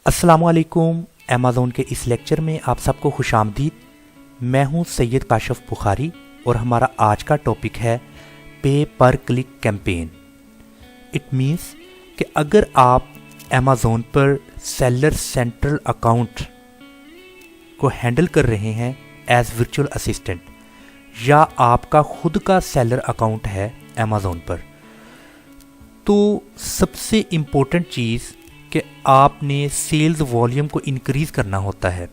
अस्सलामुअलैकुम। अमेज़ॉन के इस लेक्चर में आप सबको खुशामदीद। मैं हूं सैयद काशिफ बुखारी और हमारा आज का टॉपिक है पे पर क्लिक कैंपेन। इट मीन्स कि अगर आप अमेज़ॉन पर सेलर सेंट्रल अकाउंट को हैंडल कर रहे हैं एज वर्चुअल असिस्टेंट, या आपका खुद का सेलर अकाउंट है अमेज़ॉन पर, तो सबसे इम्पोर्टेंट चीज़ कि आपने सेल्स वॉल्यूम को इंक्रीज़ करना होता है,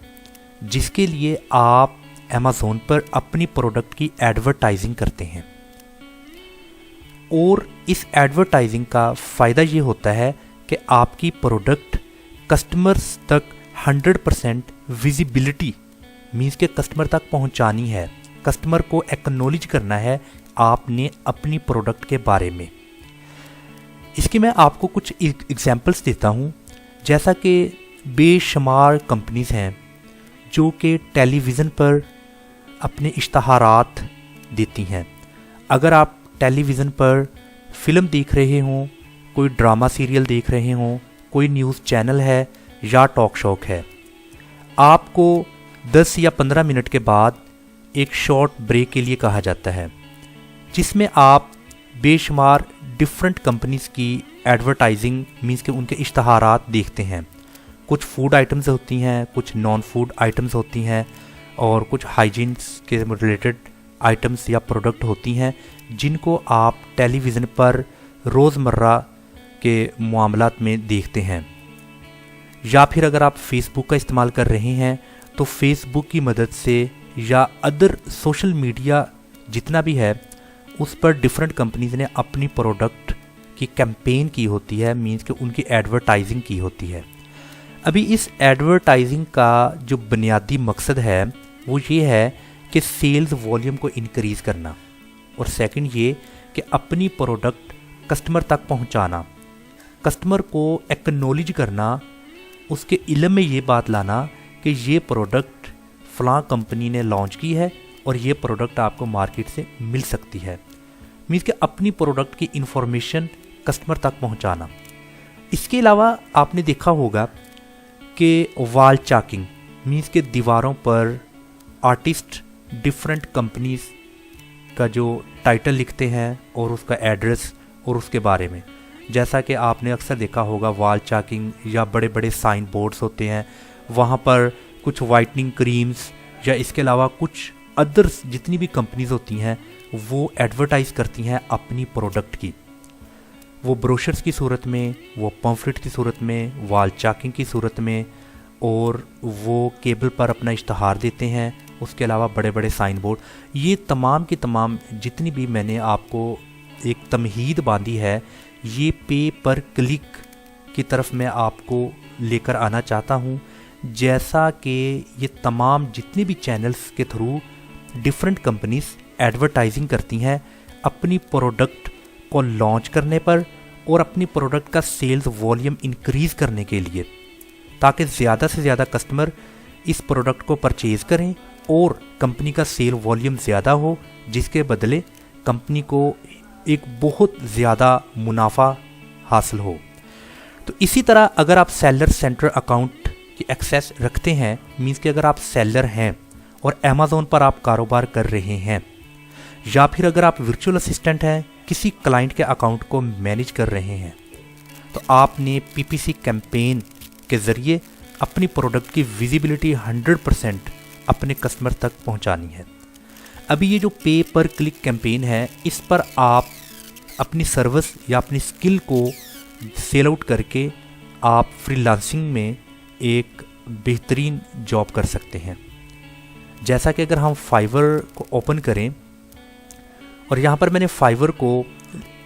जिसके लिए आप अमेज़ॉन पर अपनी प्रोडक्ट की एडवर्टाइजिंग करते हैं। और इस एडवर्टाइजिंग का फ़ायदा ये होता है कि आपकी प्रोडक्ट कस्टमर्स तक 100% विजिबिलिटी मीन्स के कस्टमर तक पहुंचानी है, कस्टमर को एक्नॉलेज करना है आपने अपनी प्रोडक्ट के बारे में। इसकी मैं आपको कुछ एग्जांपल्स देता हूँ। जैसा कि बेशुमार कंपनीज़ हैं जो कि टेलीविज़न पर अपने इश्तहारात देती हैं। अगर आप टेलीविज़न पर फिल्म देख रहे हों, कोई ड्रामा सीरियल देख रहे हों, कोई न्यूज़ चैनल है या टॉक शो है, आपको 10 या 15 मिनट के बाद एक शॉर्ट ब्रेक के लिए कहा जाता है, जिसमें आप बेशुमार डिफरेंट कंपनीज़ की एडवर्टाइजिंग मीन्स के उनके इश्तहारात देखते हैं। कुछ फूड आइटम्स होती हैं, कुछ नॉन फूड आइटम्स होती हैं, और कुछ हाइजीन्स के रिलेटेड आइटम्स या प्रोडक्ट होती हैं जिनको आप टेलीविज़न पर रोज़मर्रा के मामलात में देखते हैं। या फिर अगर आप फेसबुक का इस्तेमाल कर रहे हैं तो फेसबुक की मदद से या अदर सोशल मीडिया जितना भी है उस पर डिफरेंट कंपनीज़ ने अपनी प्रोडक्ट की कैंपेन की होती है, मीन्स कि उनकी एडवर्टाइजिंग की होती है। अभी इस एडवर्टाइजिंग का जो बुनियादी मकसद है वो ये है कि सेल्स वॉल्यूम को इंक्रीज़ करना, और सेकंड ये कि अपनी प्रोडक्ट कस्टमर तक पहुंचाना, कस्टमर को एक्नॉलेज करना, उसके इल्म में ये बात लाना कि ये प्रोडक्ट फ़लाँ कंपनी ने लॉन्च की है और ये प्रोडक्ट आपको मार्केट से मिल सकती है। मीन्स कि अपनी प्रोडक्ट की इंफॉर्मेशन कस्टमर तक पहुंचाना। इसके अलावा आपने देखा होगा कि वॉल चाकिंग मीन्स के दीवारों पर आर्टिस्ट डिफरेंट कंपनीज़ का जो टाइटल लिखते हैं और उसका एड्रेस और उसके बारे में। जैसा कि आपने अक्सर देखा होगा वॉल चाकिंग या बड़े बड़े साइन बोर्ड्स होते हैं, वहाँ पर कुछ वाइटनिंग क्रीम्स या इसके अलावा कुछ अदर्स जितनी भी कंपनीज़ होती हैं वो एडवर्टाइज़ करती हैं अपनी प्रोडक्ट की। वो ब्रोशर्स की सूरत में, वो पम्फलेट की सूरत में, वॉल चाकिंग की सूरत में, और वो केबल पर अपना इश्तहार देते हैं। उसके अलावा बड़े बड़े साइन बोर्ड, ये तमाम की तमाम जितनी भी मैंने आपको एक तमहीद बांधी है, ये पे पर क्लिक की तरफ मैं आपको लेकर आना चाहता हूँ। जैसा कि ये तमाम जितने भी चैनल्स के थ्रू डिफरेंट कंपनीज एडवर्टाइजिंग करती हैं अपनी प्रोडक्ट को लॉन्च करने पर और अपनी प्रोडक्ट का सेल्स वॉल्यूम इंक्रीज़ करने के लिए, ताकि ज़्यादा से ज़्यादा कस्टमर इस प्रोडक्ट को परचेज़ करें और कंपनी का सेल वॉल्यूम ज़्यादा हो, जिसके बदले कंपनी को एक बहुत ज़्यादा मुनाफा हासिल हो। तो इसी तरह अगर आप सेलर सेंट्रल अकाउंट की एक्सेस रखते हैं, मीन्स कि अगर आप सेलर हैं और अमेज़ॉन पर आप कारोबार कर रहे हैं, या फिर अगर आप वर्चुअल असिस्टेंट हैं, किसी क्लाइंट के अकाउंट को मैनेज कर रहे हैं, तो आपने पीपीसी कैंपेन के ज़रिए अपनी प्रोडक्ट की विजिबिलिटी 100% अपने कस्टमर तक पहुंचानी है। अभी ये जो पे पर क्लिक कैंपेन है, इस पर आप अपनी सर्विस या अपनी स्किल को सेल आउट करके आप फ्रीलांसिंग में एक बेहतरीन जॉब कर सकते हैं। जैसा कि अगर हम फाइवर को ओपन करें, और यहाँ पर मैंने फाइवर को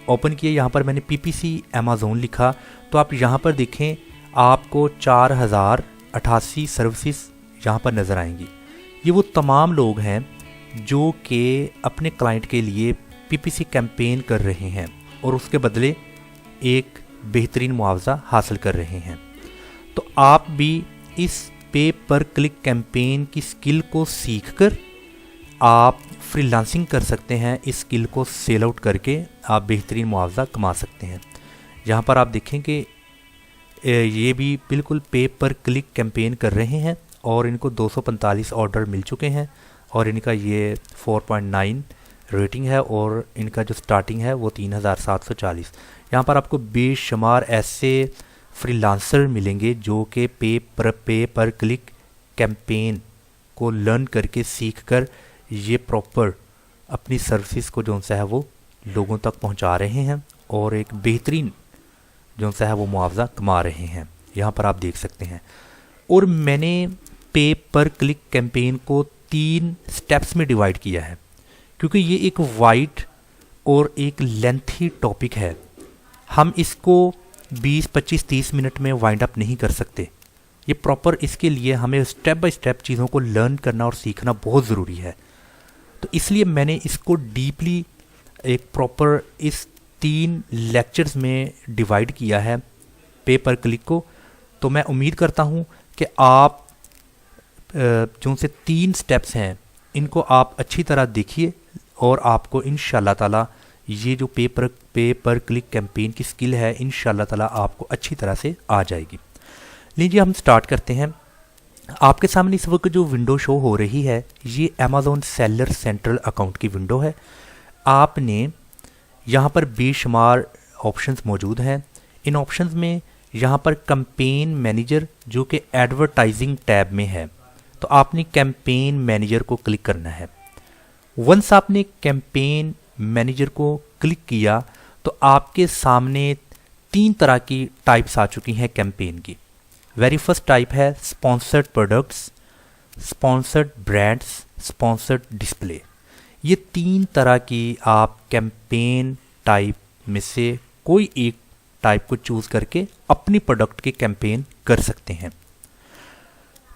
ओपन किया, यहाँ पर मैंने पीपीसी अमेज़ॉन लिखा, तो आप यहाँ पर देखें आपको 4088 सर्विसेज यहाँ पर नज़र आएंगी। ये वो तमाम लोग हैं जो कि अपने क्लाइंट के लिए पीपीसी कैंपेन कर रहे हैं और उसके बदले एक बेहतरीन मुआवजा हासिल कर रहे हैं। तो आप भी इस पे पर क्लिक कैंपेन की स्किल को सीखकर आप फ्रीलांसिंग कर सकते हैं। इस स्किल को सेल आउट करके आप बेहतरीन मुआवजा कमा सकते हैं। यहाँ पर आप देखें कि ये भी बिल्कुल पे पर क्लिक कैंपेन कर रहे हैं और इनको 245 ऑर्डर मिल चुके हैं और इनका ये 4.9 रेटिंग है और इनका जो स्टार्टिंग है वो 3740। यहाँ पर आपको बेशुमार ऐसे फ्रीलांसर मिलेंगे जो कि पे पर क्लिक कैंपेन को लर्न करके सीख कर ये प्रॉपर अपनी सर्विस को जो सा है वो लोगों तक पहुंचा रहे हैं और एक बेहतरीन जो सा है वो मुआवजा कमा रहे हैं। यहाँ पर आप देख सकते हैं। और मैंने पे पर क्लिक कैंपेन को 3 स्टेप्स में डिवाइड किया है क्योंकि ये एक वाइड और एक लेंथी टॉपिक है। हम इसको 20, 25, 30 मिनट में वाइंड अप नहीं कर सकते। ये प्रॉपर इसके लिए हमें स्टेप बाय स्टेप चीज़ों को लर्न करना और सीखना बहुत ज़रूरी है। तो इसलिए मैंने इसको डीपली एक प्रॉपर इस 3 लेक्चर्स में डिवाइड किया है पे पर क्लिक को। तो मैं उम्मीद करता हूँ कि आप जो से 3 स्टेप्स हैं इनको आप अच्छी तरह देखिए और आपको इंशाल्लाह ताला ये जो पे पर क्लिक कैंपेन की स्किल है इंशाल्लाह ताला आपको अच्छी तरह से आ जाएगी। लीजिए हम स्टार्ट करते हैं। आपके सामने इस वक्त जो विंडो शो हो रही है ये अमेज़ॉन सेलर सेंट्रल अकाउंट की विंडो है। आपने यहाँ पर बेशुमार ऑप्शंस मौजूद हैं। इन ऑप्शंस में यहाँ पर कैंपेन मैनेजर जो कि एडवर्टाइजिंग टैब में है, तो आपने कैंपेन मैनेजर को क्लिक करना है। वंस आपने कैंपेन मैनेजर को क्लिक किया तो आपके सामने 3 तरह की टाइप्स आ चुकी हैं कैंपेन की। वेरी फर्स्ट टाइप है sponsored products, sponsored brands, sponsored display. ये 3 तरह की आप कैंपेन टाइप में से कोई एक टाइप को चूज करके अपनी प्रोडक्ट के कैंपेन कर सकते हैं।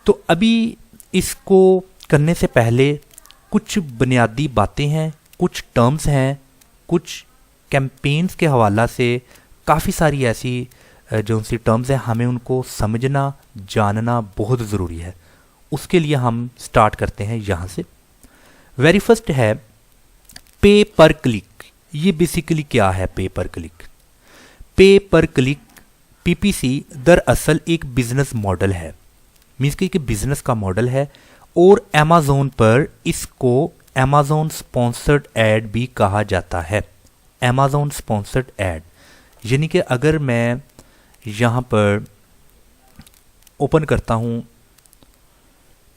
तो अभी इसको करने से पहले कुछ बुनियादी बातें हैं, कुछ टर्म्स हैं, कुछ कैंपेन्स के हवाला से काफ़ी सारी ऐसी जो सी टर्म्स हैं हमें उनको समझना जानना बहुत ज़रूरी है। उसके लिए हम स्टार्ट करते हैं यहाँ से। वेरी फर्स्ट है पे पर क्लिक। ये बेसिकली क्या है पे पर क्लिक? पे पर क्लिक पीपीसी दरअसल एक बिजनेस मॉडल है, मीन्स कि बिजनेस का मॉडल है और अमेज़ॉन पर इसको अमेज़ॉन स्पॉन्सर्ड ऐड भी कहा जाता है। अमेज़ॉन स्पॉन्सर्ड ऐड यानी कि अगर मैं यहाँ पर ओपन करता हूँ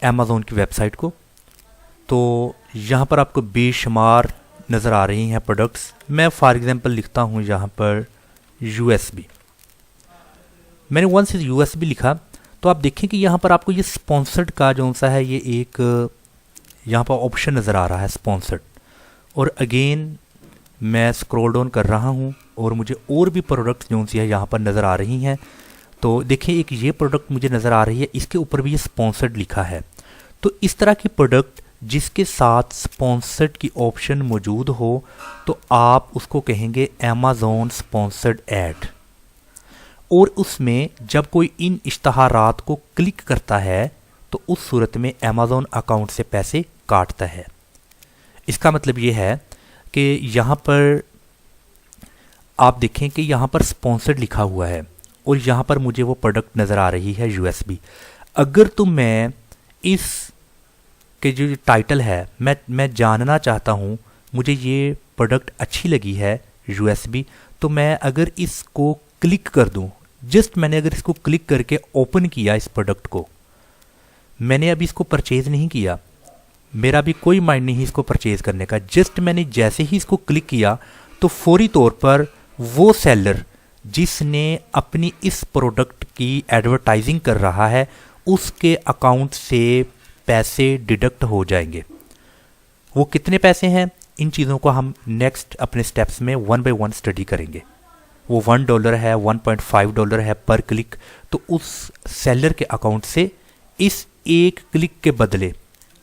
अमेज़ॉन की वेबसाइट को तो यहाँ पर आपको बेशुमार नज़र आ रही हैं प्रोडक्ट्स। मैं फॉर एग्जांपल लिखता हूँ यहाँ पर USB। मैंने वंस USB लिखा तो आप देखें कि यहाँ पर आपको ये स्पॉन्सर्ड का जो सा है ये एक यहाँ पर ऑप्शन नज़र आ रहा है स्पॉन्सर्ड। और अगेन मैं स्क्रॉल डाउन कर रहा हूँ और मुझे और भी प्रोडक्ट्स जो सी है यहाँ पर नज़र आ रही हैं। तो देखिए एक ये प्रोडक्ट मुझे नज़र आ रही है, इसके ऊपर भी ये स्पॉन्सर्ड लिखा है। तो इस तरह की प्रोडक्ट जिसके साथ स्पॉन्सर्ड की ऑप्शन मौजूद हो तो आप उसको कहेंगे अमेज़ॉन स्पॉन्सर्ड ऐड। और उसमें जब कोई इन इश्तहारात को क्लिक करता है तो उस सूरत में अमेज़ॉन अकाउंट से पैसे काटता है। इसका मतलब ये है कि यहाँ पर आप देखें कि यहाँ पर स्पॉन्सर्ड लिखा हुआ है और यहाँ पर मुझे वो प्रोडक्ट नज़र आ रही है USB। अगर तो मैं इस के जो टाइटल है मैं जानना चाहता हूँ, मुझे ये प्रोडक्ट अच्छी लगी है USB, तो मैं अगर इसको क्लिक कर दूँ, जस्ट मैंने अगर इसको क्लिक करके ओपन किया इस प्रोडक्ट को, मैंने अभी इसको परचेज़ नहीं किया, मेरा भी कोई माइंड नहीं इसको परचेज़ करने का। जस्ट मैंने जैसे ही इसको क्लिक किया तो फौरी तौर पर वो सेलर जिसने अपनी इस प्रोडक्ट की एडवर्टाइजिंग कर रहा है उसके अकाउंट से पैसे डिडक्ट हो जाएंगे। वो कितने पैसे हैं इन चीज़ों को हम नेक्स्ट अपने स्टेप्स में 1 बाय 1 स्टडी करेंगे। वो $1 है, $1.5 है पर क्लिक। तो उस सेलर के अकाउंट से इस एक क्लिक के बदले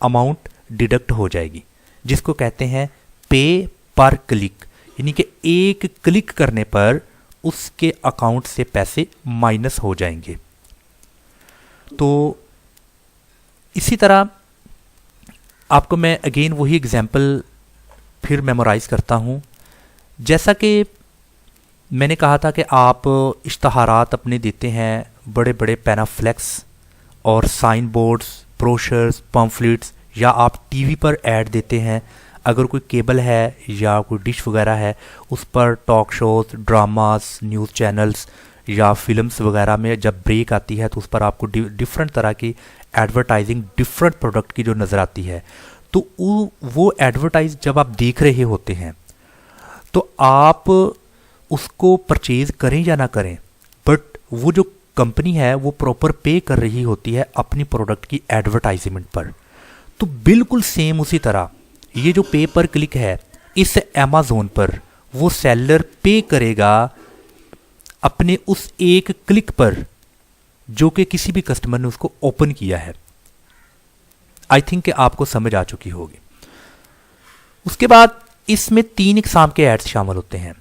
अमाउंट डिडक्ट हो जाएगी, जिसको कहते हैं पे पर क्लिक। यानी कि एक क्लिक करने पर उसके अकाउंट से पैसे माइनस हो जाएंगे। तो इसी तरह आपको मैं अगेन वही एग्जाम्पल फिर मेमोराइज करता हूँ। जैसा कि मैंने कहा था कि आप इश्तहारात अपने देते हैं, बड़े बड़े पैनाफ्लेक्स और साइन बोर्ड्स, ब्रोशर्स, पम्फलेट्स, या आप टीवी पर ऐड देते हैं। अगर कोई केबल है या कोई डिश वगैरह है उस पर talk shows, dramas, news channels या फिल्म्स वगैरह में जब ब्रेक आती है तो उस पर आपको डिफरेंट तरह की एडवर्टाइजिंग डिफरेंट प्रोडक्ट की जो नज़र आती है, तो वो एडवर्टाइज जब आप देख रहे होते हैं तो आप उसको परचेज करें या ना करें, बट वो जो कंपनी है वो प्रॉपर पे कर रही होती है अपनी प्रोडक्ट की एडवर्टाइजमेंट पर। तो बिल्कुल सेम उसी तरह ये जो पे पर क्लिक है, इस अमेज़न पर वो सेलर पे करेगा अपने उस एक क्लिक पर जो कि किसी भी कस्टमर ने उसको ओपन किया है। आई थिंक कि आपको समझ आ चुकी होगी। उसके बाद इसमें 3 इकसाम के एड्स शामिल होते हैं: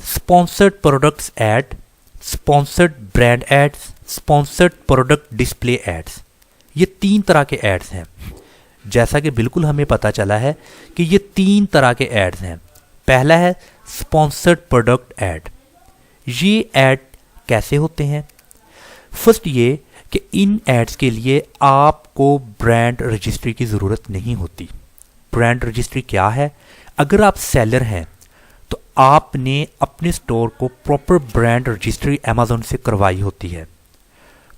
sponsored products ad, sponsored brand ads, sponsored product display ads. ये 3 तरह के एड्स हैं। जैसा कि बिल्कुल हमें पता चला है कि ये 3 तरह के एड्स हैं। पहला है स्पॉन्सर्ड प्रोडक्ट एड। ये ऐड कैसे होते हैं? फर्स्ट ये कि इन एड्स के लिए आपको ब्रांड रजिस्ट्री की ज़रूरत नहीं होती। ब्रांड रजिस्ट्री क्या है? अगर आप सेलर हैं तो आपने अपने स्टोर को प्रॉपर ब्रांड रजिस्ट्री अमेज़न से करवाई होती है।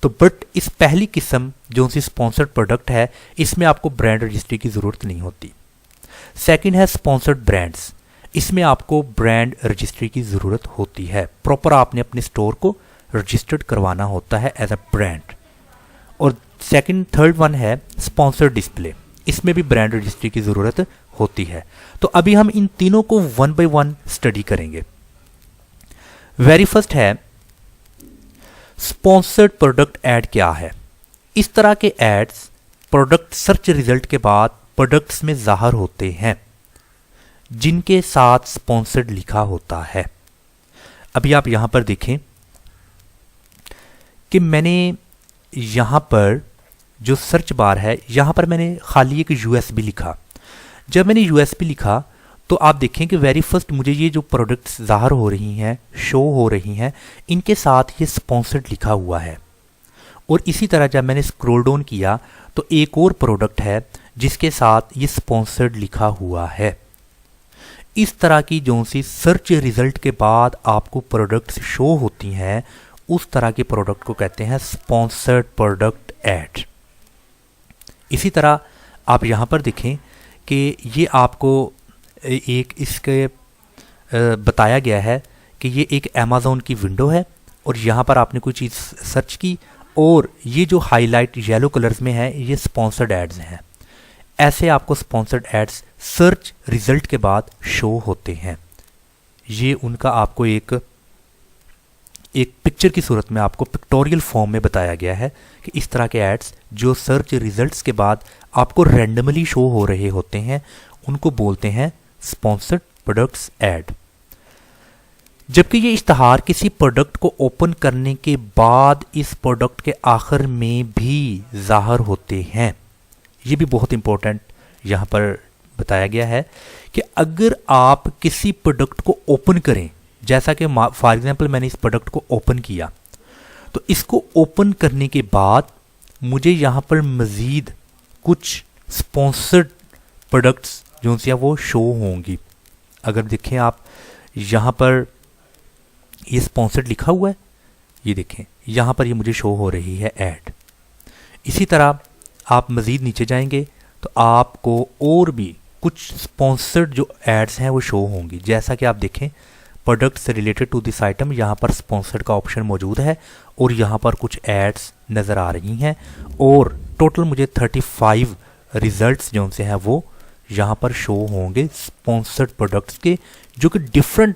तो बट इस पहली किस्म जो सी स्पॉन्सर्ड प्रोडक्ट है, इसमें आपको ब्रांड रजिस्ट्री की ज़रूरत नहीं होती। सेकंड है स्पॉन्सर्ड ब्रांड्स। इसमें आपको ब्रांड रजिस्ट्री की ज़रूरत होती है। प्रॉपर आपने अपने स्टोर को रजिस्टर्ड करवाना होता है एज अ ब्रांड। और थर्ड वन है स्पॉन्सर्ड डिस्प्ले। इसमें भी ब्रांड रजिस्ट्री की ज़रूरत होती है। तो अभी हम इन तीनों को 1 बाय 1 स्टडी करेंगे। वेरी फर्स्ट है स्पॉन्सर्ड प्रोडक्ट ऐड क्या है? इस तरह के एड्स प्रोडक्ट सर्च रिजल्ट के बाद प्रोडक्ट्स में ज़ाहिर होते हैं जिनके साथ स्पॉन्सर्ड लिखा होता है। अभी आप यहां पर देखें कि मैंने यहां पर जो सर्च बार है, यहां पर मैंने खाली एक यूएसबी लिखा। जब मैंने यूएसबी लिखा तो आप देखें कि वेरी फर्स्ट मुझे ये जो प्रोडक्ट्स ज़ाहिर हो रही हैं, शो हो रही हैं, इनके साथ ये स्पॉन्सर्ड लिखा हुआ है। और इसी तरह जब मैंने स्क्रॉल डाउन किया तो एक और प्रोडक्ट है जिसके साथ ये स्पॉन्सर्ड लिखा हुआ है। इस तरह की जो सी सर्च रिजल्ट के बाद आपको प्रोडक्ट्स शो होती हैं, उस तरह के प्रोडक्ट को कहते हैं स्पॉन्सर्ड प्रोडक्ट ऐड। इसी तरह आप यहाँ पर देखें कि ये आपको एक इसके बताया गया है कि ये एक अमेज़न की विंडो है और यहाँ पर आपने कोई चीज़ सर्च की और ये जो हाईलाइट येलो कलर्स में है ये स्पॉन्सर्ड एड्स हैं। ऐसे आपको स्पॉन्सर्ड एड्स सर्च रिजल्ट के बाद शो होते हैं। ये उनका आपको एक पिक्चर की सूरत में आपको पिक्टोरियल फॉर्म में बताया गया है कि इस तरह के एड्स जो सर्च रिजल्ट्स के बाद आपको रैंडमली शो हो रहे होते हैं उनको बोलते हैं स्पॉन्सर्ड प्रोडक्ट्स ऐड। जबकि ये इश्तहार किसी प्रोडक्ट को ओपन करने के बाद इस प्रोडक्ट के आखिर में भी ज़ाहिर होते हैं। ये भी बहुत इंपॉर्टेंट यहाँ पर बताया गया है कि अगर आप किसी प्रोडक्ट को ओपन करें, जैसा कि फॉर एग्जांपल मैंने इस प्रोडक्ट को ओपन किया, तो इसको ओपन करने के बाद मुझे यहाँ पर मज़ीद कुछ स्पॉन्सर्ड प्रोडक्ट्स जो सी वो शो होंगी। अगर देखें आप यहाँ पर ये स्पॉन्सर्ड लिखा हुआ है, ये देखें यहाँ पर ये मुझे शो हो रही है ऐड। इसी तरह आप मज़ीद नीचे जाएंगे तो आपको और भी कुछ स्पॉन्सर्ड जो एड्स हैं वो शो होंगी। जैसा कि आप देखें products related to this item, यहाँ पर स्पॉन्सर्ड का ऑप्शन मौजूद है और यहाँ पर कुछ एड्स नज़र आ रही हैं और टोटल मुझे 35 रिजल्ट्स जो से हैं वो यहाँ पर शो होंगे स्पॉन्सर्ड प्रोडक्ट्स के, जो कि डिफरेंट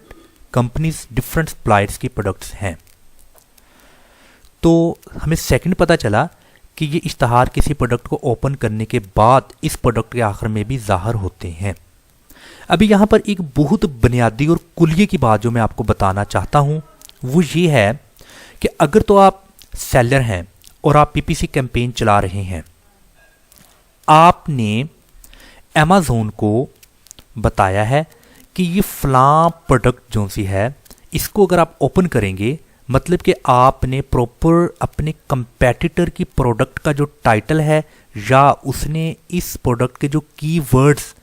कंपनीज, डिफरेंट सप्लायर्स की प्रोडक्ट्स हैं। तो हमें सेकंड पता चला कि ये इश्तहार किसी प्रोडक्ट को ओपन करने के बाद इस प्रोडक्ट के आखिर में भी ज़ाहिर होते हैं। अभी यहाँ पर एक बहुत बुनियादी और कुलिये की बात जो मैं आपको बताना चाहता हूँ वो ये है कि अगर तो आप सेलर हैं और आप पीपीसी कैंपेन चला रहे हैं, आपने अमेज़न को बताया है कि ये फ़लाँ प्रोडक्ट जो सी है इसको अगर आप ओपन करेंगे मतलब कि आपने प्रॉपर अपने कंपेटिटर की प्रोडक्ट का जो टाइटल है या उसने इस प्रोडक्ट के जो कीवर्ड्स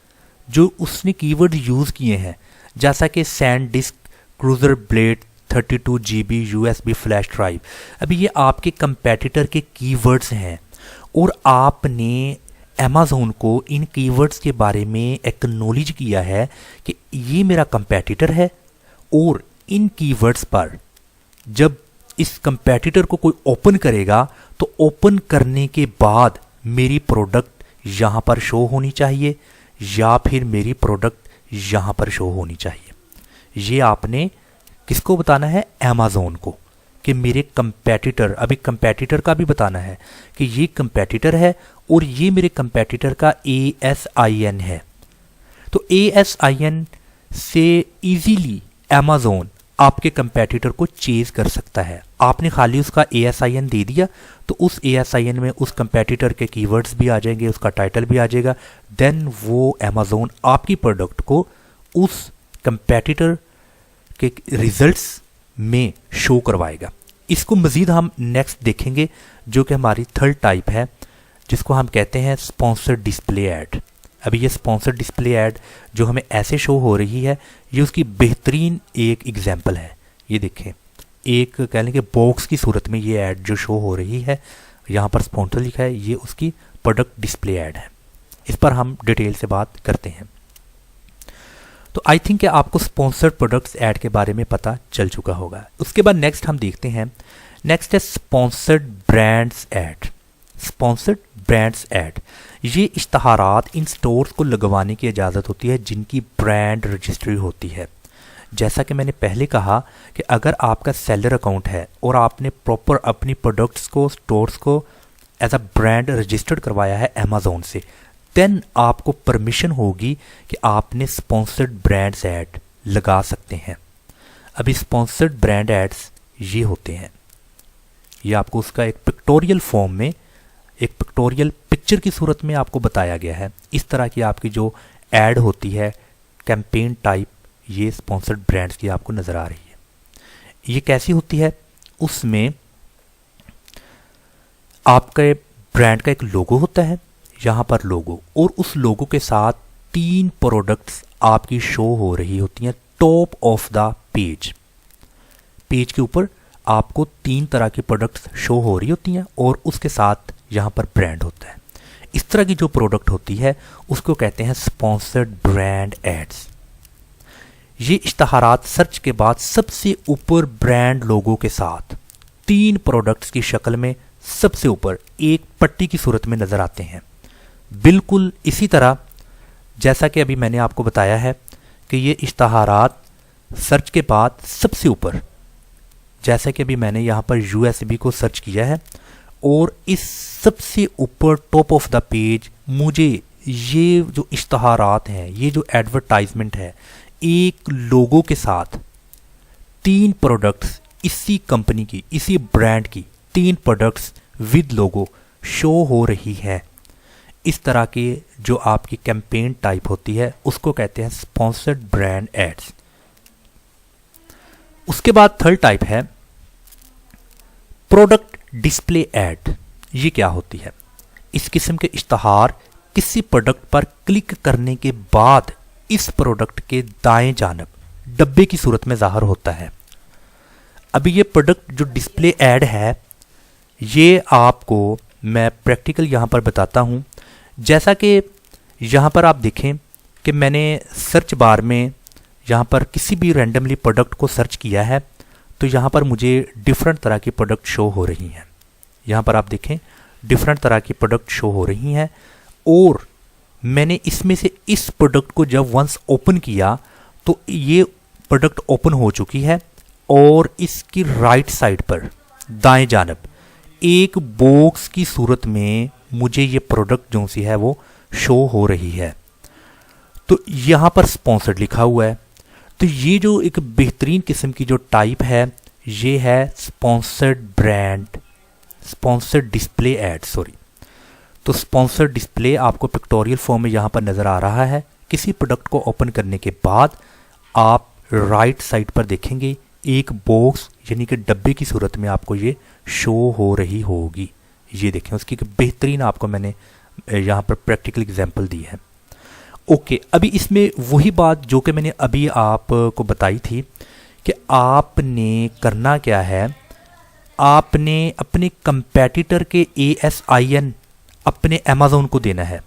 जो उसने कीवर्ड यूज़ किए हैं, जैसा कि SanDisk, Cruzer blade, 32 GB USB flash drive, अभी ये आपके कंपेटिटर के कीवर्ड्स हैं और आपने अमेज़ॉन को इन कीवर्ड्स के बारे में एक्नॉलेज किया है कि ये मेरा कंपेटिटर है और इन कीवर्ड्स पर जब इस कंपेटिटर को कोई ओपन करेगा तो ओपन करने के बाद मेरी प्रोडक्ट यहाँ पर शो होनी चाहिए या फिर मेरी प्रोडक्ट यहाँ पर शो होनी चाहिए। ये आपने किसको बताना है? अमेज़ॉन को, कि मेरे कंपेटिटर, अभी कंपेटिटर का भी बताना है कि ये कंपेटिटर है और ये मेरे कंपेटिटर का ASIN है। तो ASIN से इजीली अमेज़ॉन आपके कंपेटिटर को चेज कर सकता है। आपने खाली उसका ASIN दे दिया तो उस ASIN में उस कंपेटिटर के कीवर्ड्स भी आ जाएंगे, उसका टाइटल भी आ जाएगा। देन वो अमेज़ॉन आपकी प्रोडक्ट को उस कंपेटिटर के रिजल्ट्स में शो करवाएगा। इसको मज़ीद हम नेक्स्ट देखेंगे जो कि हमारी थर्ड टाइप है, जिसको हम कहते हैं स्पॉन्सर डिस्प्ले ऐड। अभी ये स्पॉन्सर डिस्प्ले ऐड जो हमें ऐसे शो हो रही है, ये उसकी बेहतरीन एक एग्जांपल है। ये देखें, एक कह लें कि बॉक्स की सूरत में ये ऐड जो शो हो रही है, यहाँ पर स्पॉन्सर लिखा है, ये उसकी प्रोडक्ट डिस्प्ले ऐड है। इस पर हम डिटेल से बात करते हैं। तो आई थिंक आपको स्पॉन्सर्ड प्रोडक्ट्स ऐड के बारे में पता चल चुका होगा। उसके बाद नेक्स्ट हम देखते हैं, नेक्स्ट है sponsored brands add. Sponsored brands add, ये इश्तहारात इन स्टोर्स को लगवाने की इजाज़त होती है जिनकी ब्रांड रजिस्ट्री होती है। जैसा कि मैंने पहले कहा कि अगर आपका सेलर अकाउंट है और आपने प्रॉपर अपनी प्रोडक्ट्स को, स्टोर्स को एज अ ब्रांड रजिस्टर्ड करवाया है अमेज़ॉन से, देन आपको परमिशन होगी कि आपने स्पॉन्सर्ड ब्रांड्स ऐड लगा सकते हैं। अभी स्पॉन्सर्ड ब्रांड एड्स ये होते हैं, ये आपको उसका एक पिक्टोरियल फॉर्म में, एक पिक्टोरियल पिक्चर की सूरत में आपको बताया गया है। इस तरह की आपकी जो ऐड होती है कैंपेन टाइप, ये स्पॉन्सर्ड ब्रांड्स की आपको नज़र आ रही है। ये कैसी होती है? उसमें आपके ब्रांड का एक लोगो होता है, यहाँ पर लोगो, और उस लोगो के साथ 3 प्रोडक्ट्स आपकी शो हो रही होती हैं top of the page. Page के ऊपर आपको 3 तरह की प्रोडक्ट्स शो हो रही होती हैं और उसके साथ यहाँ पर ब्रांड होता है। इस तरह की जो प्रोडक्ट होती है उसको कहते हैं स्पॉन्सर्ड ब्रांड एड्स। ये इश्तहारात सर्च के बाद सबसे ऊपर ब्रांड लोगो के साथ 3 प्रोडक्ट्स की शक्ल में सबसे ऊपर एक पट्टी की सूरत में नज़र आते हैं। बिल्कुल इसी तरह जैसा कि अभी मैंने आपको बताया है कि ये इश्तहारात सर्च के बाद सबसे ऊपर, जैसा कि अभी मैंने यहाँ पर USB को सर्च किया है और इस सबसे ऊपर टॉप ऑफ द पेज मुझे ये जो इश्तहारात हैं, ये जो एडवर्टाइजमेंट है, एक लोगो के साथ 3 प्रोडक्ट्स इसी कंपनी की, इसी ब्रांड की 3 प्रोडक्ट्स विद लोगो शो हो रही है। इस तरह की जो आपकी कैंपेन टाइप होती है उसको कहते हैं स्पॉन्सर्ड ब्रांड एड्स। उसके बाद थर्ड टाइप है प्रोडक्ट डिस्प्ले ऐड। ये क्या होती है? इस किस्म के इश्तहार किसी प्रोडक्ट पर क्लिक करने के बाद इस प्रोडक्ट के दाएं जानब डब्बे की सूरत में ज़ाहिर होता है। अभी ये प्रोडक्ट जो डिस्प्ले ऐड है, ये आपको मैं प्रैक्टिकल यहाँ पर बताता हूँ। जैसा कि यहाँ पर आप देखें कि मैंने सर्च बार में यहाँ पर किसी भी रैंडमली प्रोडक्ट को सर्च किया है तो यहाँ पर मुझे डिफरेंट तरह की प्रोडक्ट शो हो रही हैं। यहाँ पर आप देखें डिफरेंट तरह की प्रोडक्ट शो हो रही हैं और मैंने इसमें से इस प्रोडक्ट को जब वंस ओपन किया तो ये प्रोडक्ट ओपन हो चुकी है और इसकी राइट साइड पर दाएं जानब एक बॉक्स की सूरत में मुझे ये प्रोडक्ट जो सी है वो शो हो रही है। तो यहाँ पर स्पॉन्सर्ड लिखा हुआ है। तो ये जो एक बेहतरीन किस्म की जो टाइप है ये है sponsored brand, sponsored display ad, sorry. तो स्पॉन्सर्ड डिस्प्ले आपको पिक्टोरियल फॉर्म में यहाँ पर नज़र आ रहा है। किसी प्रोडक्ट को ओपन करने के बाद आप राइट साइड पर देखेंगे एक बॉक्स यानी कि डब्बे की सूरत में आपको ये शो हो रही होगी। ये देखें, उसकी एक बेहतरीन आपको मैंने यहाँ पर प्रैक्टिकल एग्जांपल दी है। ओके, अभी इसमें वही बात जो कि मैंने अभी आपको बताई थी कि आपने करना क्या है, आपने अपने कंपेटिटर के ASIN अपने अमेज़न को देना है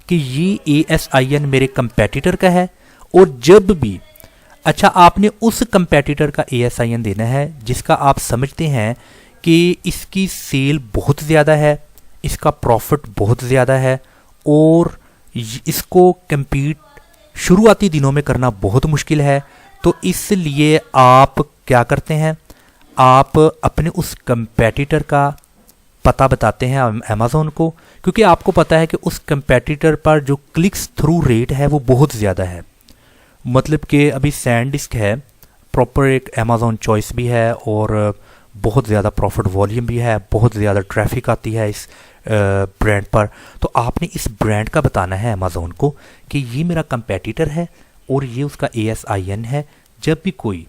कि ये ASIN मेरे कंपेटिटर का है। और जब भी अच्छा, आपने उस कंपेटिटर का ASIN देना है जिसका आप समझते हैं कि इसकी सेल बहुत ज़्यादा है, इसका प्रॉफिट बहुत ज़्यादा है और इसको compete शुरुआती दिनों में करना बहुत मुश्किल है। तो इसलिए आप क्या करते हैं, आप अपने उस कंपेटिटर का पता बताते हैं अमेज़न को, क्योंकि आपको पता है कि उस कंपेटिटर पर जो क्लिक्स थ्रू रेट है वो बहुत ज़्यादा है। मतलब कि अभी सैनडिस्क है, प्रॉपर एक अमेज़न चॉइस भी है और बहुत ज़्यादा प्रॉफिट वॉल्यूम भी है, बहुत ज़्यादा ट्रैफिक आती है इस ब्रांड पर। तो आपने इस ब्रांड का बताना है अमेज़न को कि ये मेरा कंपेटिटर है और ये उसका ASIN है। जब भी कोई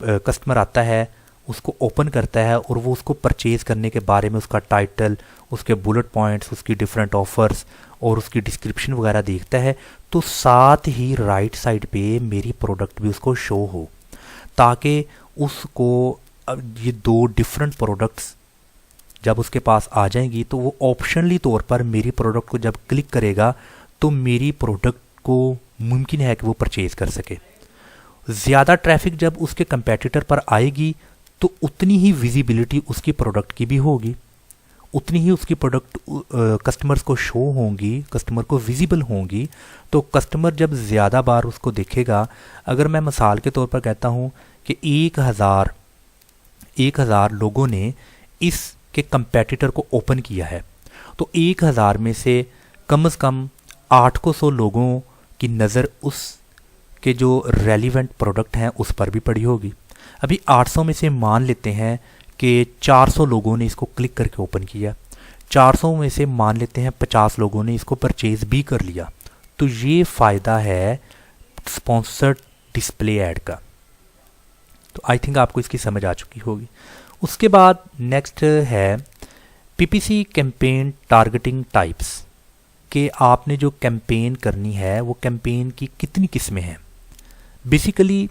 कस्टमर आता है, उसको ओपन करता है और वो उसको परचेज़ करने के बारे में उसका टाइटल, उसके बुलेट पॉइंट्स, उसकी डिफरेंट ऑफर्स और उसकी डिस्क्रिप्शन वगैरह देखता है, तो साथ ही राइट साइड पे मेरी प्रोडक्ट भी उसको शो हो, ताकि उसको ये दो डिफरेंट प्रोडक्ट्स जब उसके पास आ जाएंगी तो वो ऑप्शनली तौर पर मेरी प्रोडक्ट को जब क्लिक करेगा तो मेरी प्रोडक्ट को मुमकिन है कि वो परचेज़ कर सके। ज़्यादा ट्रैफिक जब उसके कंपेटिटर पर आएगी तो उतनी ही विजिबिलिटी उसकी प्रोडक्ट की भी होगी, उतनी ही उसकी प्रोडक्ट कस्टमर्स को शो होंगी, कस्टमर को विजिबल होंगी। तो कस्टमर जब ज़्यादा बार उसको देखेगा, अगर मैं मिसाल के तौर पर कहता हूँ कि 1000 लोगों ने इसके कंपेटिटर को ओपन किया है, तो 1000 में से कम 800 लोगों की नज़र उस के जो रेलिवेंट प्रोडक्ट हैं उस पर भी पड़ी होगी। अभी 800 में से मान लेते हैं कि 400 लोगों ने इसको क्लिक करके ओपन किया, 400 में से मान लेते हैं 50 लोगों ने इसको परचेज़ भी कर लिया। तो ये फ़ायदा है स्पॉन्सर्ड डिस्प्ले ऐड का। तो आई थिंक आपको इसकी समझ आ चुकी होगी। उसके बाद नेक्स्ट है PPC कैंपेन टारगेटिंग टाइप्स, कि आपने जो कैंपेन करनी है वो कैंपेन की कितनी किस्में हैं। बेसिकली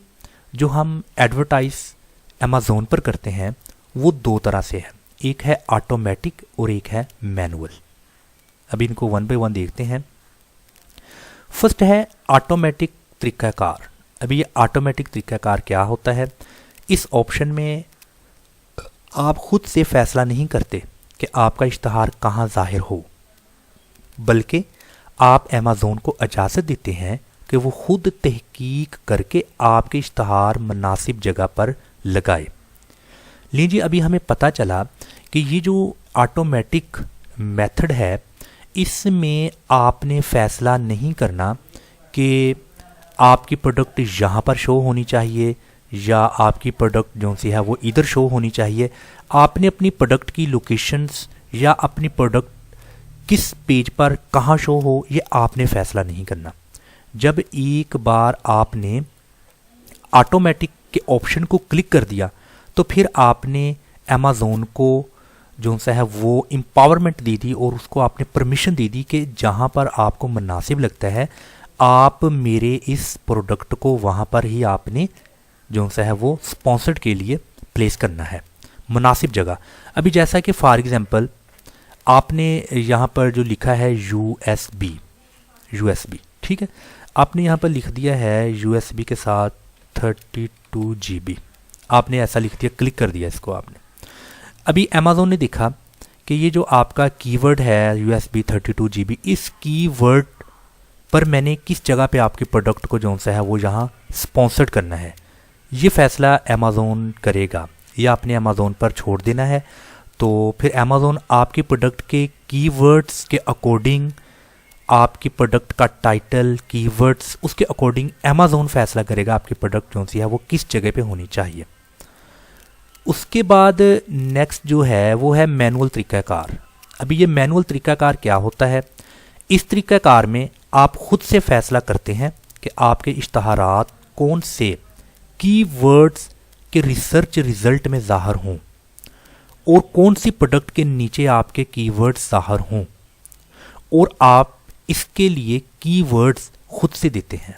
जो हम एडवर्टाइज अमेज़न पर करते हैं वो दो तरह से है, एक है ऑटोमेटिक और एक है मैनुअल। अभी इनको वन बाय वन देखते हैं। फर्स्ट है ऑटोमेटिक तरीक़ाकार। अभी ये ऑटोमेटिक तरीक़ाकार क्या होता है, इस ऑप्शन में आप खुद से फैसला नहीं करते कि आपका इश्तहार कहाँ ज़ाहिर हो, बल्कि आप अमेज़न को इजाज़त देते हैं कि वो खुद तहकीक करके आपके इश्तहार मुनासिब जगह पर लगाए। लीजिए, अभी हमें पता चला कि ये जो ऑटोमेटिक मेथड है इसमें आपने फ़ैसला नहीं करना कि आपकी प्रोडक्ट यहाँ पर शो होनी चाहिए या आपकी प्रोडक्ट जो सी है वो इधर शो होनी चाहिए। आपने अपनी प्रोडक्ट की लोकेशंस या अपनी प्रोडक्ट किस पेज पर कहाँ शो हो ये आपने फ़ैसला नहीं करना। जब एक बार आपने ऑटोमेटिक के ऑप्शन को क्लिक कर दिया तो फिर आपने अमेज़न को जो सा है वो एम्पावरमेंट दी थी और उसको आपने परमिशन दी थी कि जहाँ पर आपको मुनासिब लगता है आप मेरे इस प्रोडक्ट को वहाँ पर ही आपने जो सा है वो स्पॉन्सर्ड के लिए प्लेस करना है, मुनासिब जगह। अभी जैसा कि फॉर एग्जांपल आपने यहाँ पर जो लिखा है USB, ठीक है, आपने यहाँ पर लिख दिया है USB के साथ 32 GB, आपने ऐसा लिख दिया, क्लिक कर दिया इसको आपने। अभी अमेज़न ने देखा कि ये जो आपका कीवर्ड है USB 32 GB, इस कीवर्ड पर मैंने किस जगह पे आपके प्रोडक्ट को जो सा है वो यहाँ स्पॉन्सर्ड करना है, ये फ़ैसला अमेज़न करेगा या आपने अमेज़न पर छोड़ देना है। तो फिर अमेज़न आपके प्रोडक्ट के कीवर्ड्स के अकॉर्डिंग, आपकी प्रोडक्ट का टाइटल, कीवर्ड्स, उसके अकॉर्डिंग अमेज़न फ़ैसला करेगा आपकी प्रोडक्ट जो सी है वो किस जगह पे होनी चाहिए। उसके बाद नेक्स्ट जो है वो है मैनुअल तरीक़ाकार। अभी ये मैनुअल तरीक़ाकार क्या होता है, इस तरीक़ाकार में आप खुद से फ़ैसला करते हैं कि आपके इश्तहारात कौन से कीवर्ड्स कि रिसर्च रिजल्ट में ज़ाहिर हों और कौन सी प्रोडक्ट के नीचे आपके कीवर्ड्स ज़ाहिर हों, और आप इसके लिए कीवर्ड्स खुद से देते हैं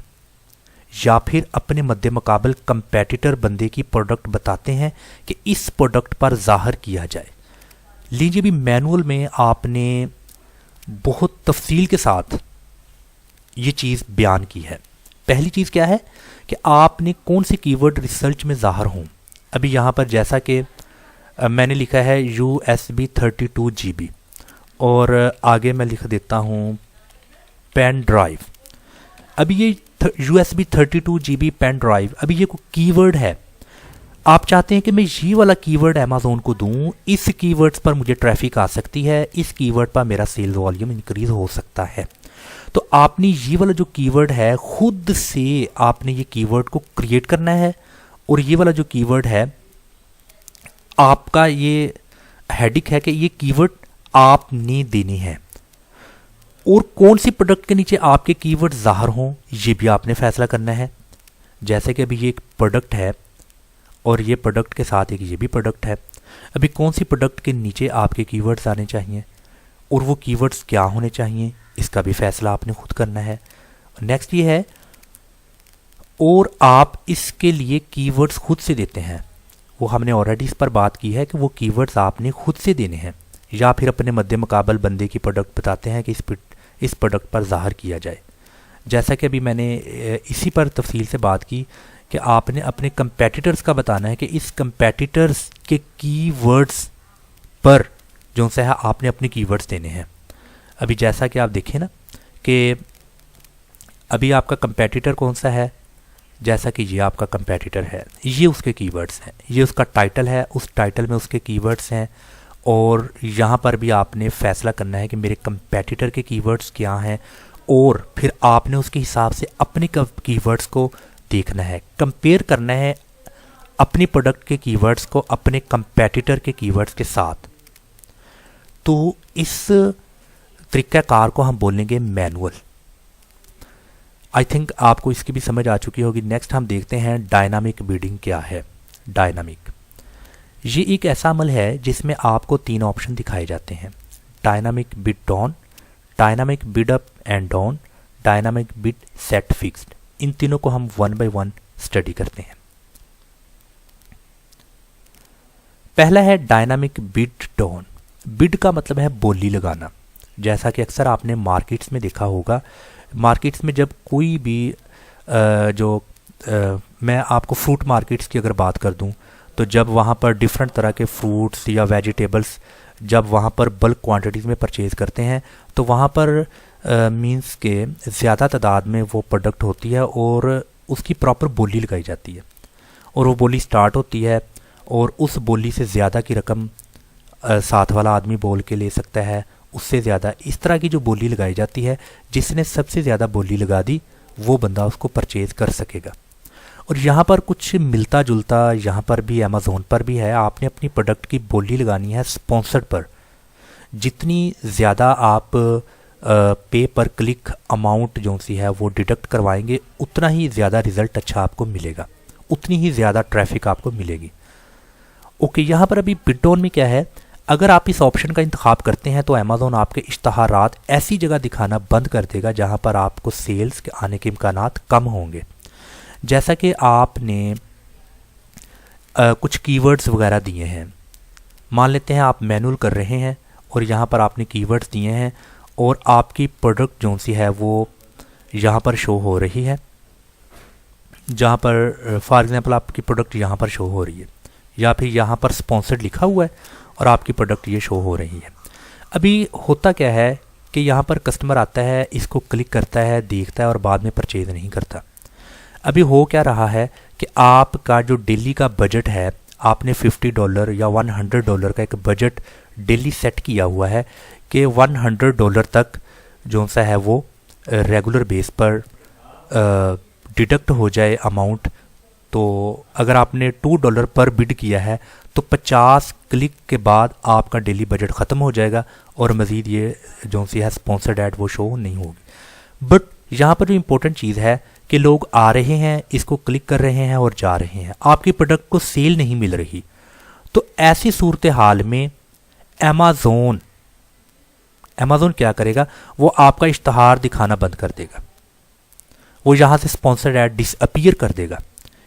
या फिर अपने मद्दे मुकाबल कंपेटिटर बंदे की प्रोडक्ट बताते हैं कि इस प्रोडक्ट पर ज़ाहिर किया जाए। लीजिए भी मैनुअल में आपने बहुत तफसील के साथ ये चीज़ बयान की है। पहली चीज़ क्या है कि आपने कौन सी कीवर्ड रिसर्च में ज़ाहिर हों। अभी यहाँ पर जैसा कि मैंने लिखा है USB 32 GB और आगे मैं लिख देता हूँ पेन ड्राइव। अभी ये USB 32 GB पेन ड्राइव, अभी ये कोई कीवर्ड है। आप चाहते हैं कि मैं ये वाला कीवर्ड अमेज़ॉन को दूं, इस कीवर्ड्स पर मुझे ट्रैफिक आ सकती है, इस कीवर्ड पर मेरा सेल वॉल्यूम इंक्रीज हो सकता है। तो आपने ये वाला जो कीवर्ड है खुद से आपने ये कीवर्ड को क्रिएट करना है, और ये वाला जो कीवर्ड है आपका ये हेडिक है कि ये कीवर्ड आपने देने हैं, और कौन सी प्रोडक्ट के नीचे आपके कीवर्ड ज़ाहिर हों ये भी आपने फैसला करना है। जैसे कि अभी ये एक प्रोडक्ट है और ये प्रोडक्ट के साथ एक ये भी प्रोडक्ट है। अभी कौन सी प्रोडक्ट के नीचे आपके कीवर्ड्स आने चाहिए और वो कीवर्ड्स क्या होने चाहिए, इसका भी फैसला आपने खुद करना है। नेक्स्ट ये है, और आप इसके लिए कीवर्ड्स खुद से देते हैं। वो हमने ऑलरेडी इस पर बात की है कि वो कीवर्ड्स आपने खुद से देने हैं, या फिर अपने मद्दे मुकाबल बंदे की प्रोडक्ट बताते हैं कि इस प्रोडक्ट पर ज़ाहिर किया जाए। जैसा कि अभी मैंने इसी पर तफसील से बात की कि आपने अपने कंपेटिटर्स का बताना है कि इस कंपेटिटर्स के कीवर्ड्स पर जो सा है आपने अपने कीवर्ड्स देने हैं। अभी जैसा कि आप देखें ना कि अभी आपका कंपेटिटर कौन सा है, जैसा कि ये आपका कंपेटिटर है, ये उसके कीवर्ड्स हैं, ये उसका टाइटल है, उस टाइटल में उसके कीवर्ड्स हैं, और यहाँ पर भी आपने फैसला करना है कि मेरे कंपेटिटर के कीवर्ड्स क्या हैं, और फिर आपने उसके हिसाब से अपने कीवर्ड्स को देखना है, कंपेयर करना है अपनी प्रोडक्ट के कीवर्ड्स को अपने कंपेटिटर के कीवर्ड्स के साथ। तो इस तरीक़ाकार को हम बोलेंगे मैनुअल। आई थिंक आपको इसकी भी समझ आ चुकी होगी। नेक्स्ट हम देखते हैं डायनामिक बिडिंग क्या है। डायनामिक ये एक ऐसा अमल है जिसमें आपको 3 ऑप्शन दिखाए जाते हैं, dynamic bid down, dynamic bid up and down, dynamic bid set fixed. इन तीनों को हम 1 बाय 1 स्टडी करते हैं। पहला है डायनामिक बिड डाउन। बिड का मतलब है बोली लगाना। जैसा कि अक्सर आपने मार्केट्स में देखा होगा, मार्केट्स में जब कोई भी मैं आपको फ्रूट मार्केट्स की अगर बात कर दूं, तो जब वहाँ पर डिफरेंट तरह के फ्रूट्स या वेजिटेबल्स जब वहाँ पर बल्क क्वांटिटीज़ में परचेज़ करते हैं, तो वहाँ पर मींस के ज़्यादा तादाद में वो प्रोडक्ट होती है और उसकी प्रॉपर बोली लगाई जाती है, और वो बोली स्टार्ट होती है, और उस बोली से ज़्यादा की रकम साथ वाला आदमी बोल के ले सकता है, उससे ज़्यादा इस तरह की जो बोली लगाई जाती है, जिसने सबसे ज़्यादा बोली लगा दी वो बंदा उसको परचेज़ कर सकेगा। और यहाँ पर कुछ मिलता जुलता यहाँ पर भी अमेज़ोन पर भी है। आपने अपनी प्रोडक्ट की बोली लगानी है स्पॉन्सर्ड पर। जितनी ज़्यादा आप पे पर क्लिक अमाउंट जो सी है वो डिडक्ट करवाएंगे, उतना ही ज़्यादा रिज़ल्ट अच्छा आपको मिलेगा, उतनी ही ज़्यादा ट्रैफिक आपको मिलेगी। ओके, यहाँ पर अभी बिड डाउन में क्या है, अगर आप इस ऑप्शन का इंतखाब करते हैं तो अमेज़ोन आपके इश्तहारात ऐसी जगह दिखाना बंद कर देगा जहाँ पर आपको सेल्स के आने के इम्कानात कम होंगे। जैसा कि आपने कुछ कीवर्ड्स वगैरह दिए हैं, मान लेते हैं आप मैनुअल कर रहे हैं और यहाँ पर आपने कीवर्ड्स दिए हैं और आपकी प्रोडक्ट जो सी है वो यहाँ पर शो हो रही है, जहाँ पर फॉर एग्जांपल आपकी प्रोडक्ट यहाँ पर शो हो रही है, या फिर यहाँ पर स्पॉन्सर्ड लिखा हुआ है और आपकी प्रोडक्ट ये शो हो रही है। अभी होता क्या है कि यहाँ पर कस्टमर आता है, इसको क्लिक करता है, देखता है और बाद में परचेज नहीं करता। अभी हो क्या रहा है कि आपका जो डेली का बजट है, आपने $50 या $100 का एक बजट डेली सेट किया हुआ है कि $100 तक जो सा है वो रेगुलर बेस पर डिडक्ट हो जाए अमाउंट। तो अगर आपने $2 पर बिड किया है तो 50 क्लिक के बाद आपका डेली बजट ख़त्म हो जाएगा और मज़ीद ये जो सी है स्पॉन्सर्ड ऐड वो शो नहीं होगी। बट यहाँ पर जो इम्पोर्टेंट चीज़ है कि लोग आ रहे हैं, इसको क्लिक कर रहे हैं और जा रहे हैं, आपकी प्रोडक्ट को सेल नहीं मिल रही। तो ऐसी सूरत हाल में अमेज़ॉन क्या करेगा, वो आपका इश्तहार दिखाना बंद कर देगा, वो यहाँ से स्पॉन्सर्ड ऐड डिसअपीयर कर देगा,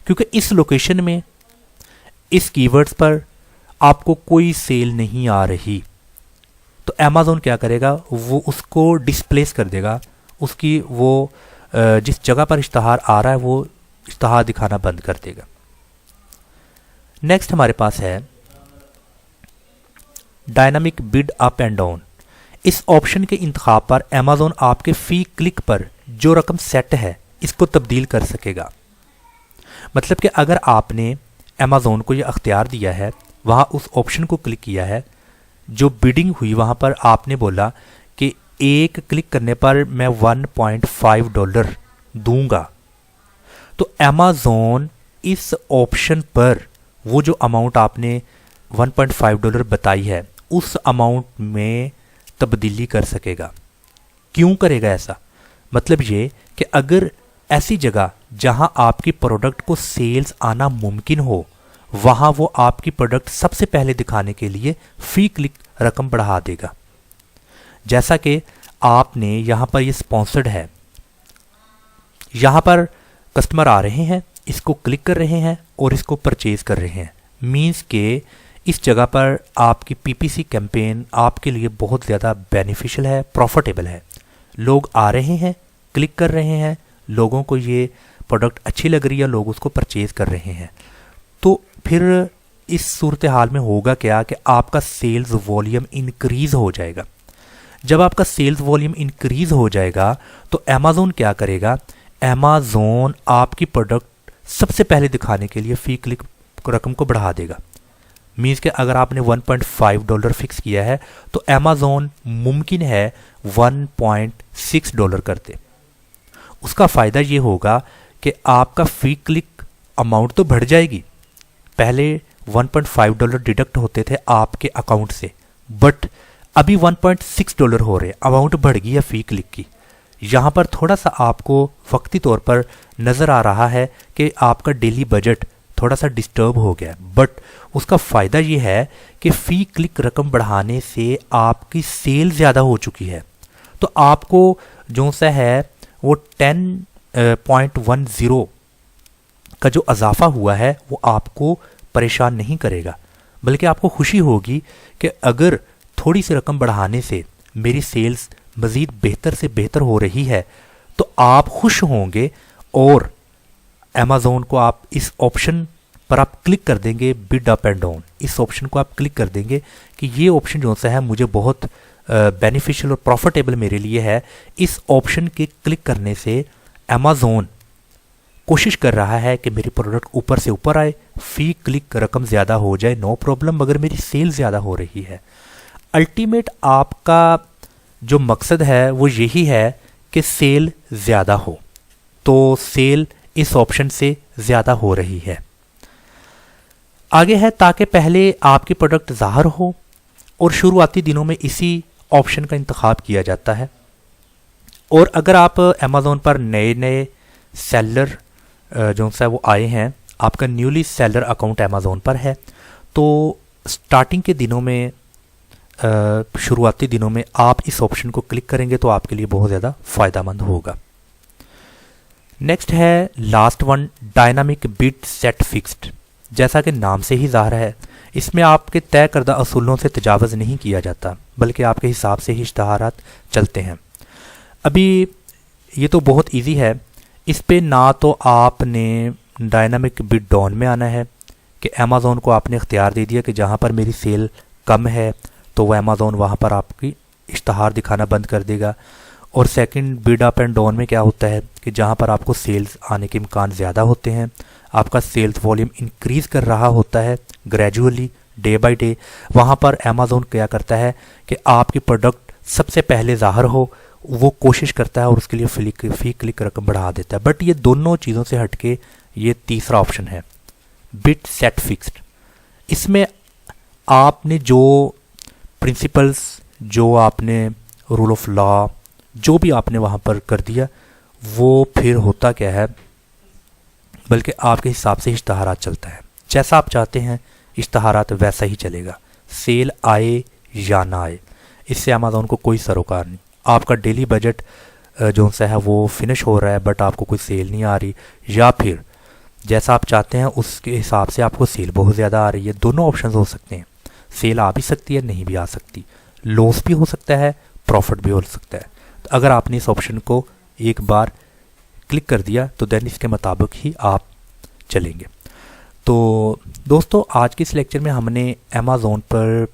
क्योंकि इस लोकेशन में इस कीवर्ड्स पर आपको कोई सेल नहीं आ रही। तो अमेज़ॉन क्या करेगा, वो उसको डिस्प्लेस कर देगा, उसकी वो जिस जगह पर इश्तहार आ रहा है वो इश्तहार दिखाना बंद कर देगा। नेक्स्ट हमारे पास है dynamic bid up and down. इस ऑप्शन के इंतखाब पर अमेज़ॉन आपके फी क्लिक पर जो रकम सेट है इसको तब्दील कर सकेगा। मतलब कि अगर आपने अमेज़ॉन को ये अख्तियार दिया है, वहाँ उस ऑप्शन को क्लिक किया है, जो बिडिंग हुई वहाँ पर आपने बोला कि एक क्लिक करने पर मैं $1.5 दूंगा, तो अमेज़ॉन इस ऑप्शन पर वो जो अमाउंट आपने $1.5 बताई है उस अमाउंट में तब्दीली कर सकेगा। क्यों करेगा ऐसा? मतलब ये कि अगर ऐसी जगह जहां आपकी प्रोडक्ट को सेल्स आना मुमकिन हो, वहां वो आपकी प्रोडक्ट सबसे पहले दिखाने के लिए फी क्लिक रकम बढ़ा देगा। जैसा कि आपने यहां पर ये स्पॉन्सर्ड है, यहां पर कस्टमर आ रहे हैं, इसको क्लिक कर रहे हैं और इसको परचेज कर रहे हैं। मींस के इस जगह पर आपकी पीपीसी कैंपेन आपके लिए बहुत ज़्यादा बेनिफिशियल है, प्रॉफिटेबल है। लोग आ रहे हैं, क्लिक कर रहे हैं, लोगों को ये प्रोडक्ट अच्छी लग रही है, लोग उसको परचेज कर रहे हैं। तो फिर इस सूरत हाल में होगा क्या कि आपका सेल्स वॉल्यूम इंक्रीज हो जाएगा। जब आपका सेल्स वॉल्यूम इंक्रीज हो जाएगा तो अमेज़ॉन क्या करेगा, अमेज़ॉन आपकी प्रोडक्ट सबसे पहले दिखाने के लिए फी क्लिक रकम को बढ़ा देगा। मीन्स कि अगर आपने $1.5 फिक्स किया है तो अमेज़ॉन मुमकिन है $1.6 कर दे। उसका फ़ायदा ये होगा कि आपका फी क्लिक अमाउंट तो बढ़ जाएगी। पहले $1.5 डिडक्ट होते थे आपके अकाउंट से, बट अभी $1.6 हो रहे, अमाउंट बढ़ गई है फी क्लिक की। यहाँ पर थोड़ा सा आपको वक्ती तौर पर नज़र आ रहा है कि आपका डेली बजट थोड़ा सा डिस्टर्ब हो गया, बट उसका फ़ायदा ये है कि फ़ी क्लिक रकम बढ़ाने से आपकी सेल ज़्यादा हो चुकी है। तो आपको जो सा है वो 10.10 का जो इजाफा हुआ है वो आपको परेशान नहीं करेगा, बल्कि आपको खुशी होगी कि अगर थोड़ी सी रकम बढ़ाने से मेरी सेल्स मज़ीद बेहतर से बेहतर हो रही है तो आप खुश होंगे। और अमेज़ॉन को आप इस ऑप्शन पर आप क्लिक कर देंगे, बिड अप एंड डाउन, इस ऑप्शन को आप क्लिक कर देंगे कि ये ऑप्शन जो सा है मुझे बहुत बेनिफिशियल और प्रॉफिटेबल मेरे लिए है। इस ऑप्शन के क्लिक करने से अमेज़ॉन कोशिश कर रहा है कि मेरी प्रोडक्ट ऊपर से ऊपर आए, फी क्लिक रकम ज़्यादा हो जाए, नो प्रॉब्लम, मगर मेरी सेल ज़्यादा हो रही है। अल्टीमेट आपका जो मकसद है वो यही है कि सेल ज़्यादा हो, तो सेल इस ऑप्शन से ज़्यादा हो रही है। आगे है ताकि पहले आपकी प्रोडक्ट ज़ाहिर हो, और शुरुआती दिनों में इसी ऑप्शन का इंतखाब किया जाता है। और अगर आप अमेज़ॉन पर नए नए सेलर जो सा वो आए हैं, आपका न्यूली सेलर अकाउंट अमेज़ॉन पर है, तो स्टार्टिंग के दिनों में शुरुआती दिनों में आप इस ऑप्शन को क्लिक करेंगे तो आपके लिए बहुत ज़्यादा फ़ायदेमंद होगा। नेक्स्ट है last one, dynamic bid set fixed. जैसा कि नाम से ही ज़ाहिर है, इसमें आपके तय करदा असूलों से तजावज़ नहीं किया जाता, बल्कि आपके हिसाब से ही इश्तहारात चलते हैं। अभी ये तो बहुत इजी है, इस पे ना तो आपने डायनामिक बिड डाउन में आना है कि अमेज़ॉन को आपने इख्तियार दे दिया कि जहाँ पर मेरी सेल कम है तो वह अमेज़ॉन वहाँ पर आपकी इश्तहार दिखाना बंद कर देगा। और second, bid up and down में क्या होता है कि जहाँ पर आपको सेल्स आने के इम्कान ज़्यादा होते हैं, आपका सेल्स वॉल्यूम इंक्रीज़ कर रहा होता है ग्रेजुअली डे बाय डे, वहाँ पर अमेज़ॉन क्या करता है कि आपकी प्रोडक्ट सबसे पहले ज़ाहिर हो, वो कोशिश करता है और उसके लिए फी क्लिक रकम बढ़ा देता है। बट ये दोनों चीज़ों से हटके ये तीसरा ऑप्शन है बिड सेट फिक्स्ड। इसमें आपने जो प्रिंसिपल्स, जो आपने रूल ऑफ लॉ, जो भी आपने वहाँ पर कर दिया वो फिर होता क्या है, बल्कि आपके हिसाब से इश्तहारात चलता है। जैसा आप चाहते हैं इश्तहारात वैसा ही चलेगा, सेल आए या ना आए, इससे अमेज़ॉन को कोई सरोकार नहीं। आपका डेली बजट जो सा है वो फिनिश हो रहा है बट आपको कोई सेल नहीं आ रही, या फिर जैसा आप चाहते हैं उसके हिसाब से आपको सेल बहुत ज़्यादा आ रही है। दोनों ऑप्शन हो सकते हैं, सेल आ भी सकती है, नहीं भी आ सकती, लॉस भी हो सकता है, प्रॉफिट भी हो सकता है। तो अगर आपने इस ऑप्शन को एक बार क्लिक कर दिया तो देन इसके मुताबिक ही आप चलेंगे। तो दोस्तों आज के इस लेक्चर में हमने अमेज़ॉन पर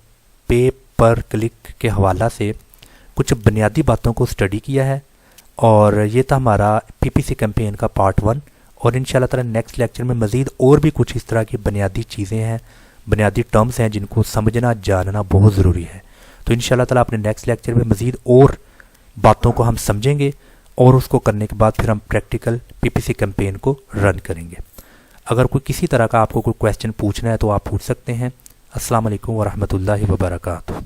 पे पर क्लिक के हवाला से कुछ बुनियादी बातों को स्टडी किया है, और ये था हमारा पीपीसी कैंपेन का पार्ट 1। और इंशाल्लाह ताला नेक्स्ट लेक्चर में मज़ीद और भी कुछ इस तरह की बुनियादी चीज़ें हैं, बुनियादी टर्म्स हैं जिनको समझना जानना बहुत ज़रूरी है। तो इंशाल्लाह ताला अपने नेक्स्ट लेक्चर में मज़ीद और बातों को हम समझेंगे, और उसको करने के बाद फिर हम प्रैक्टिकल पीपीसी कैंपेन को रन करेंगे। अगर कोई किसी तरह का आपको कोई क्वेश्चन पूछना है तो आप पूछ सकते हैं। अस्सलाम वालेकुम व रहमतुल्लाहि व बरकातुहू।